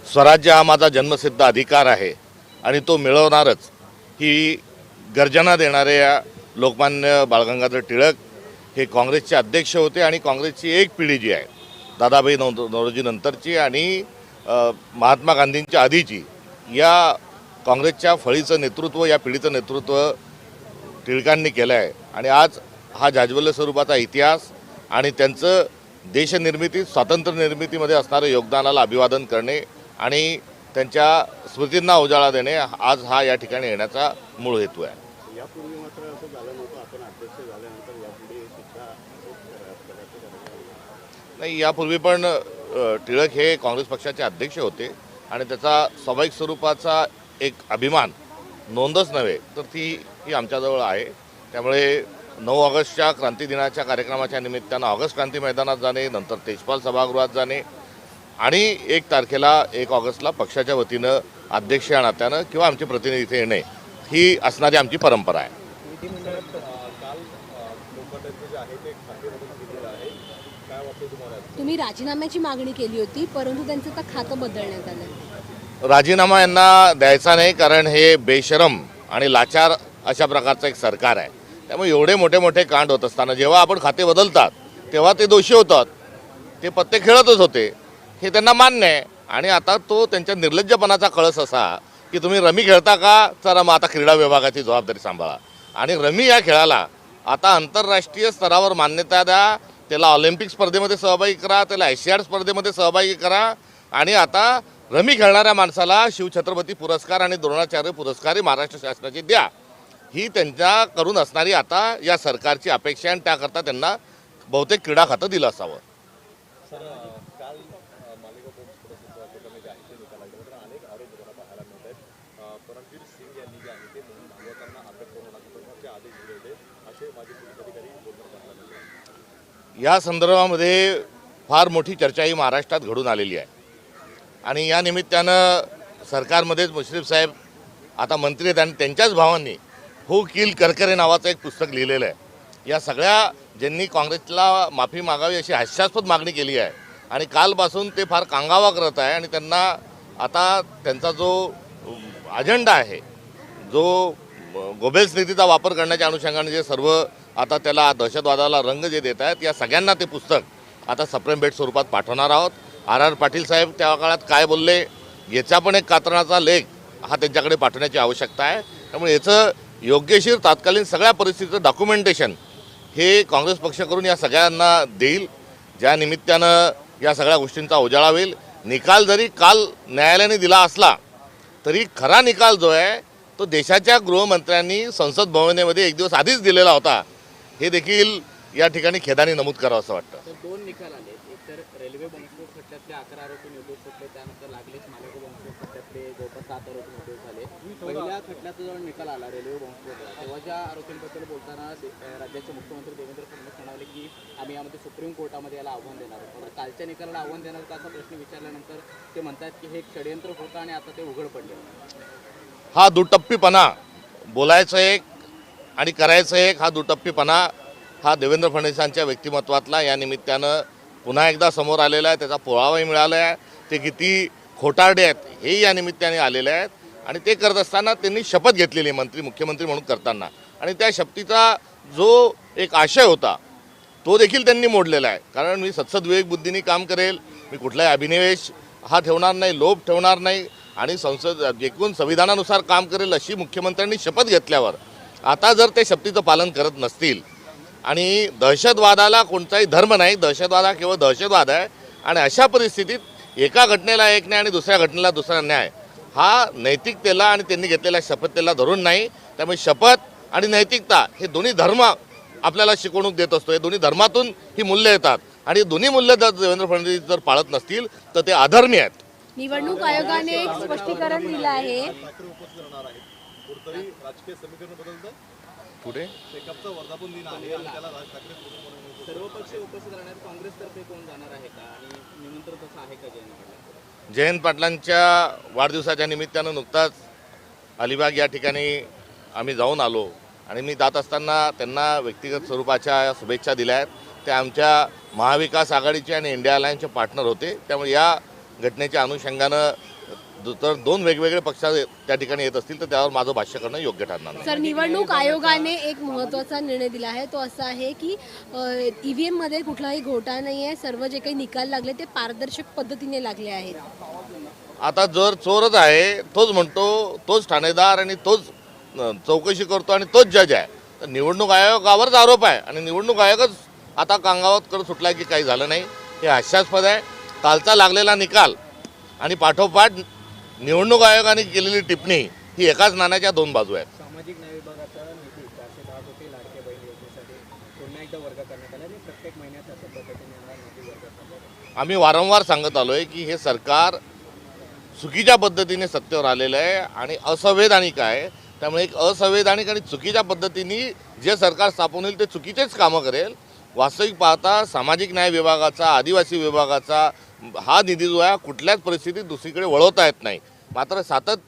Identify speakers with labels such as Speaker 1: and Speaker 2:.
Speaker 1: स्वराज्य हा माझा जन्मसिद्ध अधिकार आहे आणि तो मिळवणारच ही गर्जना देणाऱ्या लोकमान्य बाळगंगाधर टिळक हे काँग्रेसचे अध्यक्ष होते आणि काँग्रेसची एक पिढी जी आहे दादाभाई नौरोजी नंतरची आणि महात्मा गांधींच्या आधीची या काँग्रेसच्या फळीचं नेतृत्व या पिढीचं नेतृत्व टिळकांनी केलं आहे आणि आज हा जाज्वल्य स्वरूपाचा इतिहास आणि त्यांचं देशनिर्मिती स्वातंत्र्य निर्मितीमध्ये असणारं योगदानाला अभिवादन करणे आणि त्यांच्या स्मृतींना उजाळा देणे आज हा या ठिकाणी येण्याचा मूळ हेतू आहे।
Speaker 2: यापूर्वी मात्र असं झालं नव्हतं, आपण अध्यक्ष झाल्यानंतर यापुढे सुद्धा
Speaker 1: नाही, यापूर्वी पण टिळक हे काँग्रेस पक्षाचे अध्यक्ष होते आणि त्याचा स्वाभाविक स्वरूपाचा एक अभिमान नोंदच नव्हे तर ही आमच्याजवळ आहे। त्यामुळे 9 ऑगस्टच्या क्रांती दिनाच्या कार्यक्रमाच्या निमित्तानं ऑगस्ट क्रांती मैदानात जाणे, नंतर तेजपाल सभागृहात जाणे आणि 1 तारखेला 1 ऑगस्टला पक्षाच्या वतीनं अध्यक्ष या नात्यानं किंवा आमचे प्रतिनिधी इथे येणे ही असणारी आमची परंपरा आहे।
Speaker 3: तुम्ही राजीनाम्याची मागणी केली होती परंतु त्यांचं आता खातं बदलण्यात आलं।
Speaker 1: राजीनामा यांना द्यायचा नाही कारण हे बेशरम आणि लाचार अशा प्रकारचं एक सरकार आहे। त्यामुळे एवढे मोठे मोठे कांड होत असताना जेव्हा आपण खाते बदलतात तेव्हा ते दोषी होतात, ते पत्ते खेळतच होते हे त्यांना मान्य आहे आणि आता तो त्यांच्या निर्लज्जपणाचा कळस असा की तुम्ही रमी खेळता का, चला मग आता क्रीडा विभागाची जबाबदारी सांभाळा आणि रमी या खेळाला आता आंतरराष्ट्रीय स्तरावर मान्यता द्या, त्याला ऑलिम्पिक स्पर्धेमध्ये सहभागी करा, त्याला एशियाड स्पर्धेमध्ये सहभागी करा आणि आता रमी खेळणाऱ्या माणसाला शिवछत्रपती पुरस्कार आणि द्रोणाचार्य पुरस्कारही महाराष्ट्र शासनाची द्या ही त्यांच्याकडून असणारी आता या सरकारची अपेक्षा आहे आणि त्याकरता त्यांना बहुतेक क्रीडा खातं दिलं असावं। या संदर्भामध्ये फार मोठी चर्चा ही महाराष्ट्रात घडून आलेली आहे आणि या निमित्तानं सरकारमध्येच मुश्रीफ साहेब आता मंत्री आहेत आणि त्यांच्याच भावांनी हो किल करकरे नावाचं एक पुस्तक लिहिलेलं आहे। या सगळ्या ज्यांनी काँग्रेसला माफी मागावी अशी हास्यास्पद मागणी केली आहे आणि कालपासून ते फार कांगावा करत आहे आणि त्यांना आता त्यांचा जो अजेंडा आहे, जो गोबेल्स नीतीचा वापर करण्याच्या अनुषंगाने जे सर्व आता त्याला दहशतवादाला रंग जे देत आहेत या सगळ्यांना ते पुस्तक आता सप्रेम भेट स्वरूपात पाठवणार आहोत। आर पाटील साहेब त्या काळात काय बोलले याचा पण एक कात्रणाचा लेख हा त्यांच्याकडे पाठवण्याची आवश्यकता आहे। त्यामुळे याचं योग्यशीर तात्कालीन सगळ्या परिस्थितीचं डॉक्युमेंटेशन हे काँग्रेस पक्ष करून या सगळ्यांना देईल, ज्या निमित्तानं या सगळ्या गोष्टींचा उजाळा होईल। निकाल जरी काल न्यायालयाने दिला असला तरी खरा निकाल जो आहे तो देशाच्या गृहमंत्र्यांनी संसद भवनामध्ये 1 दिवस आधीच दिलेला होता, हे देखील या ठिकाणी खेदाने नमूद करावं असं वाटतं।
Speaker 4: 2 निकाल आले, एक तर रेल्वे बॉम्बस्फोट खटल्यातले 11 आरोपी निर्दोष सुटले, त्यानंतर लागलीच मालेगाव बॉम्बस्फोट खटल्यातले जवळपास 7 आरोपी निर्दोष झाले। पहिल्या खटल्याचा जेव्हा निकाल आला रेल्वे बॉम्बस्फोट तेव्हा ज्या आरोपींबद्दल बोलताना राज्याचे मुख्यमंत्री देवेंद्र फडणवीस म्हणाले की आम्ही यामध्ये सुप्रीम कोर्टामध्ये याला आव्हान देणार आहोत। तर कालच्या निकालाला आव्हान देणार का असा प्रश्न विचारल्यानंतर ते म्हणतात की हे एक षडयंत्र होतं आणि आता ते उघड पडले।
Speaker 1: हा दुटप्पीपणा, बोलायचं एक आणि करायचं एक, हा दुटप्पीपणा हा देवेंद्र फडणवीसांच्या व्यक्तिमत्वातला या निमित्तानं पुन्हा एकदा समोर आलेला आहे। त्याचा पुरावाही मिळाला आहे, ते किती खोटारडे आहेत हे या निमित्ताने आलेले आहेत आणि ते करत असताना त्यांनी शपथ घेतलेली मुख्यमंत्री म्हणून करताना आणि त्या शपथीचा जो एक आशय होता तो देखील त्यांनी मोडलेला आहे। कारण मी सत्सद विवेक बुद्धीने काम करेल, मी कुठलाही अभिनिवेश हा ठेवणार नाही, लोभ ठेवणार नाही आणि एकूण संविधानानुसार काम करेल अशी मुख्यमंत्र्यांनी शपथ घेतल्यावर आता जर ते शपथीचं पालन करत नसतील आणि दहशतवादाला कोणताही धर्म नाही, दहशतवाद हा केवळ दहशतवाद आहे आणि अशा परिस्थितीत एका घटनेला एक न्याय आणि दुसऱ्या घटनेला दुसरा न्याय हा नैतिकतेला आणि त्यांनी घेतलेल्या शपथेला धरून नाही। त्यामुळे शपथ आणि नैतिकता हे दोन्ही धर्म आपल्याला शिकवणूक देत असतो, हे दोन्ही धर्मातून ही मूल्य येतात आणि दोन्ही मूल्य जर देवेंद्र फडणवीस जर पाळत नसतील तर ते अधर्मी आहेत।
Speaker 3: निवडणूक आयोगाने एक स्पष्टीकरण दिलं आहे
Speaker 1: पुढे
Speaker 4: सर्वपक्षीय उपस्थित राहण्यात काँग्रेसतर्फे कोण जाणार आहे का आणि निमंत्रण तसं आहे का जयंत पाटलांचं?
Speaker 1: जयंत पाटलांच्या वाढदिवसाच्या निमित्तानं नुकताच अलिबाग या ठिकाणी आम्ही जाऊन आलो आणि मी जात असताना त्यांना व्यक्तिगत स्वरूपाच्या शुभेच्छा दिल्या आहेत ते आमच्या महाविकास आघाडीचे आणि इंडिया अलायन्सचे पार्टनर होते. त्यामुळे या घटनेच्या अनुषंगानं तर दोन वेगवेगळे पक्ष त्या ठिकाणी येत असतील तर त्यावर माझं भाष्य करणं योग्य ठरणार नाही.
Speaker 3: सर, निवडणूक आयोगाने एक महत्त्वाचा निर्णय दिला आहे. तो असा आहे की EVM मध्ये कुठलाही घोटाळा नाही आहे. सर्व जे काही निकाल लागले ते पारदर्शक पद्धतीने लागले आहेत.
Speaker 1: आता जर चोरच आहे तोच म्हणतो, तोच ठाणेदार आणि तोच चौकशी करतो आणि तोच जज आहे, तर निवडणूक आयोगावरच आरोप आहे आणि निवडणूक आयोगच आता कांगावत करत सुटला की काही झालं नाही, हे हास्यास्पद आहे. कालचा लागलेला निकाल आणि पाठोपाठ निवडणूक आयोगाने केलेली टिप्पणी ही एकाच नाण्याच्या दोन बाजू आहेत.
Speaker 4: सामाजिक न्याय विभागाचा निधी 410 कोटी लाडके बहीण योजनेसाठी पुन्हा एकदा वर्ग करण्यात आला आणि प्रत्येक महिन्यात अशा पद्धतीने हा निधी वर्ग करण्यात आला.
Speaker 1: आम्ही वारंवार सांगत आलो आहे की हे सरकार चुकीच्या पद्धतीने सत्तेवर आलेलं आहे आणि असंवैधानिक आहे. त्यामुळे एक असंवैधानिक आणि चुकीच्या पद्धतीने जे सरकार स्थापन होईल ते चुकीचेच कामं करेल. वास्तविक पाहता सामाजिक न्याय विभागाचा, आदिवासी विभागाचा हा निधी जो आहे कुठल्याच परिस्थितीत दुसरीकडे वळवता येत नाही. मात्र